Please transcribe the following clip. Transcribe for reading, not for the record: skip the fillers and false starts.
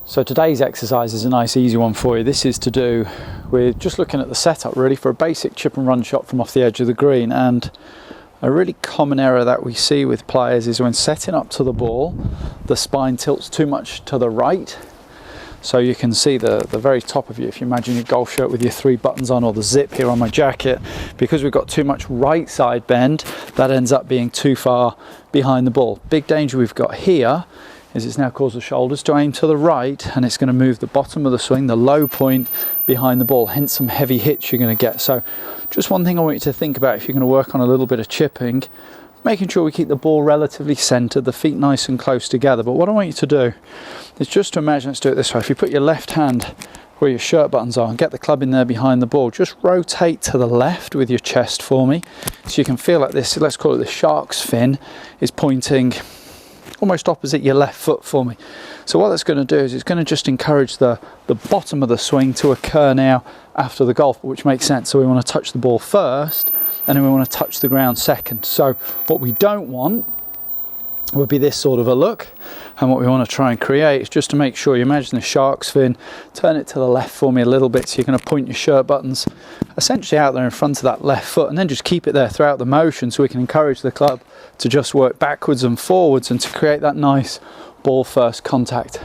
So today's exercise is a nice easy one for you. This is to do with just looking at the setup really for a basic chip and run shot from off the edge of the green. And a really common error that we see with players is when setting up to the ball, the spine tilts too much to the right. So you can see the very top of you, if you imagine your golf shirt with your 3 buttons on, or the zip here on my jacket, because we've got too much right side bend, that ends up being too far behind the ball. Big danger we've got here is it's now caused the shoulders to aim to the right, and it's going to move the bottom of the swing, the low point, behind the ball, hence some heavy hits you're going to get. So just one thing I want you to think about if you're going to work on a little bit of chipping, making sure we keep the ball relatively centered, the feet nice and close together. But what I want you to do is just to imagine, let's do it this way. If you put your left hand where your shirt buttons are and get the club in there behind the ball, just rotate to the left with your chest for me. So you can feel like this, let's call it the shark's fin, is pointing almost opposite your left foot for me. So what that's going to do is it's going to just encourage the bottom of the swing to occur now after the golf, which makes sense. So we want to touch the ball first, and then we want to touch the ground second. So what we don't want would be this sort of a look, and what we want to try and create is just to make sure you imagine the shark's fin, turn it to the left for me a little bit, so you're going to point your shirt buttons essentially out there in front of that left foot, and then just keep it there throughout the motion so we can encourage the club to just work backwards and forwards and to create that nice ball first contact.